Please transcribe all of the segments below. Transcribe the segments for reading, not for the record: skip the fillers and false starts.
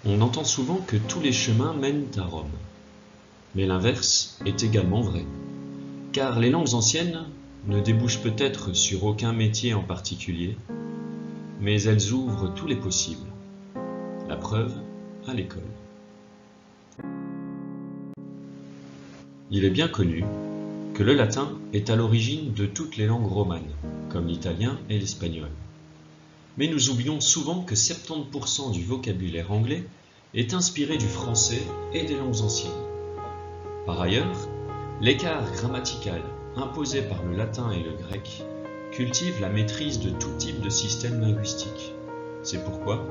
On entend souvent que tous les chemins mènent à Rome. Mais l'inverse est également vrai. Car les langues anciennes ne débouchent peut-être sur aucun métier en particulier, mais elles ouvrent tous les possibles. La preuve, à l'école. Il est bien connu que le latin est à l'origine de toutes les langues romanes, comme l'italien et l'espagnol. Mais nous oublions souvent que 70% du vocabulaire anglais est inspiré du français et des langues anciennes. Par ailleurs, l'écart grammatical imposé par le latin et le grec cultive la maîtrise de tout type de système linguistique. C'est pourquoi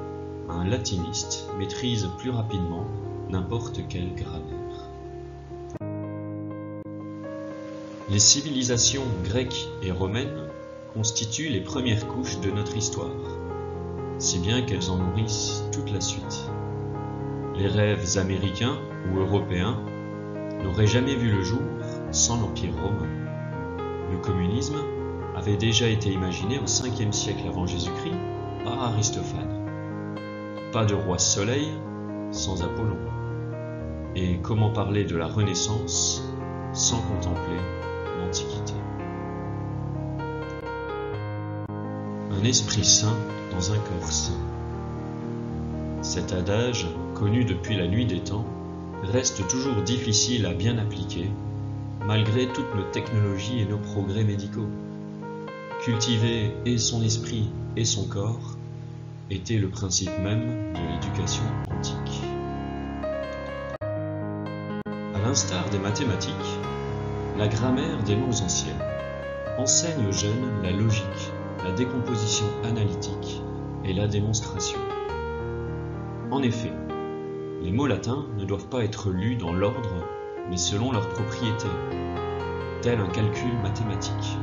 un latiniste maîtrise plus rapidement n'importe quelle grammaire. Les civilisations grecques et romaines constituent les premières couches de notre histoire, si bien qu'elles en nourrissent toute la suite. Les rêves américains ou européens n'auraient jamais vu le jour sans l'Empire romain. Le communisme avait déjà été imaginé au 5e siècle avant Jésus-Christ par Aristophane. Pas de roi soleil sans Apollon. Et comment parler de la Renaissance sans contempler l'Antiquité? Un esprit saint dans un corps saint. Cet adage, connu depuis la nuit des temps, reste toujours difficile à bien appliquer, malgré toutes nos technologies et nos progrès médicaux. Cultiver et son esprit et son corps était le principe même de l'éducation antique. À l'instar des mathématiques, la grammaire des langues anciennes enseigne aux jeunes la logique, la décomposition analytique et la démonstration. En effet, les mots latins ne doivent pas être lus dans l'ordre, mais selon leurs propriétés, tel un calcul mathématique.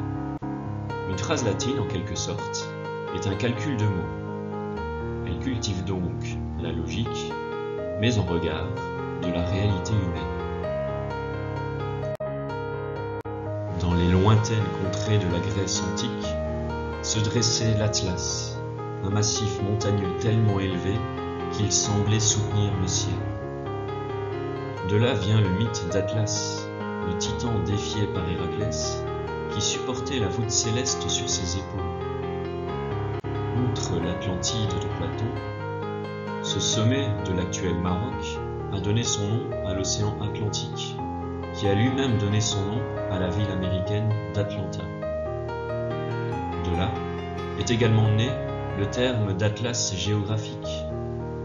Une phrase latine, en quelque sorte, est un calcul de mots. Elle cultive donc la logique, mais en regard de la réalité humaine. Dans les lointaines contrées de la Grèce antique, se dressait l'Atlas, un massif montagneux tellement élevé qu'il semblait soutenir le ciel. De là vient le mythe d'Atlas, le titan défié par Héraclès, qui supportait la voûte céleste sur ses épaules. Outre l'Atlantide de Platon, ce sommet de l'actuel Maroc a donné son nom à l'océan Atlantique, qui a lui-même donné son nom à la ville américaine d'Atlanta. De là est également né le terme d'atlas géographique,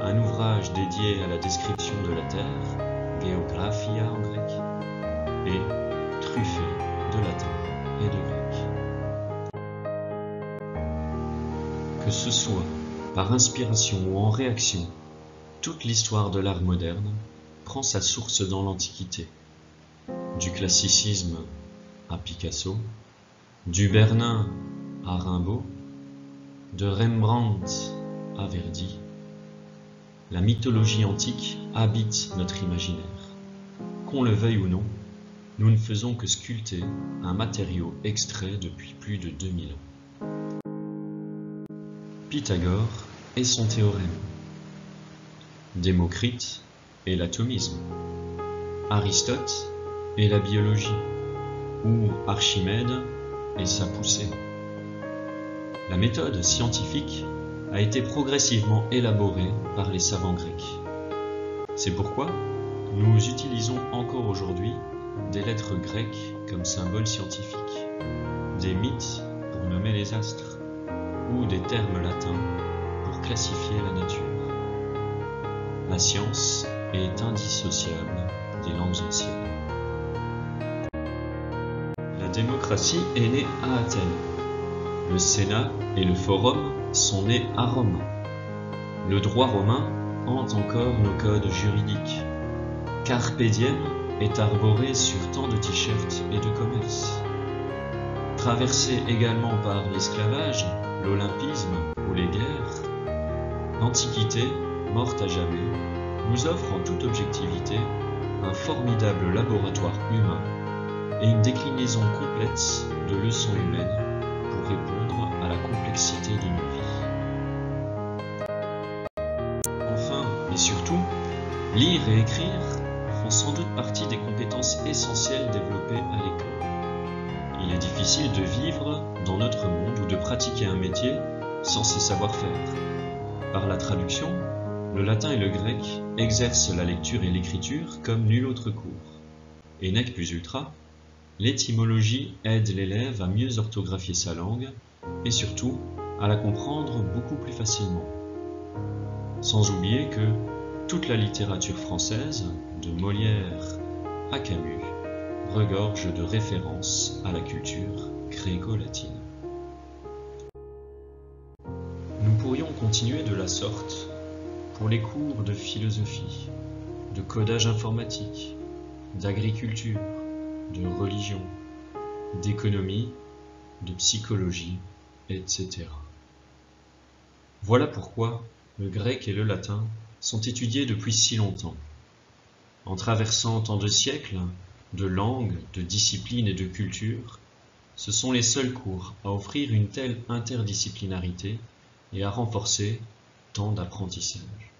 un ouvrage dédié à la description de la Terre, Geographia en grec, et truffé de latin et de grec. Que ce soit par inspiration ou en réaction, toute l'histoire de l'art moderne prend sa source dans l'Antiquité. Du classicisme à Picasso, du Bernin à Rimbaud, de Rembrandt à Verdi, la mythologie antique habite notre imaginaire. Qu'on le veuille ou non, nous ne faisons que sculpter un matériau extrait depuis plus de 2000 ans. Pythagore et son théorème, Démocrite et l'atomisme, Aristote et la biologie, ou Archimède et sa poussée. La méthode scientifique a été progressivement élaborée par les savants grecs. C'est pourquoi nous utilisons encore aujourd'hui des lettres grecques comme symbole scientifique, des mythes pour nommer les astres, ou des termes latins pour classifier la nature. La science est indissociable des langues anciennes. La démocratie est née à Athènes. Le Sénat et le Forum sont nés à Rome. Le droit romain hante encore nos codes juridiques. Carpe diem est arboré sur tant de t-shirts et de commerces. Traversé également par l'esclavage, l'olympisme ou les guerres, l'Antiquité, morte à jamais, nous offre en toute objectivité un formidable laboratoire humain et une déclinaison complète de leçons humaines pour répondre à la complexité de nos vies. Enfin, et surtout, lire et écrire font sans doute partie des compétences essentielles développées à l'école. Il est difficile de vivre dans notre monde ou de pratiquer un métier sans ses savoir-faire. Par la traduction, le latin et le grec exercent la lecture et l'écriture comme nul autre cours. Et nec plus ultra, l'étymologie aide l'élève à mieux orthographier sa langue et surtout à la comprendre beaucoup plus facilement. Sans oublier que toute la littérature française, de Molière à Camus, regorge de références à la culture gréco-latine. Nous pourrions continuer de la sorte pour les cours de philosophie, de codage informatique, d'agriculture, de religion, d'économie, de psychologie, etc. Voilà pourquoi le grec et le latin sont étudiés depuis si longtemps. En traversant tant de siècles, de langues, de disciplines et de cultures, ce sont les seuls cours à offrir une telle interdisciplinarité et à renforcer tant d'apprentissages.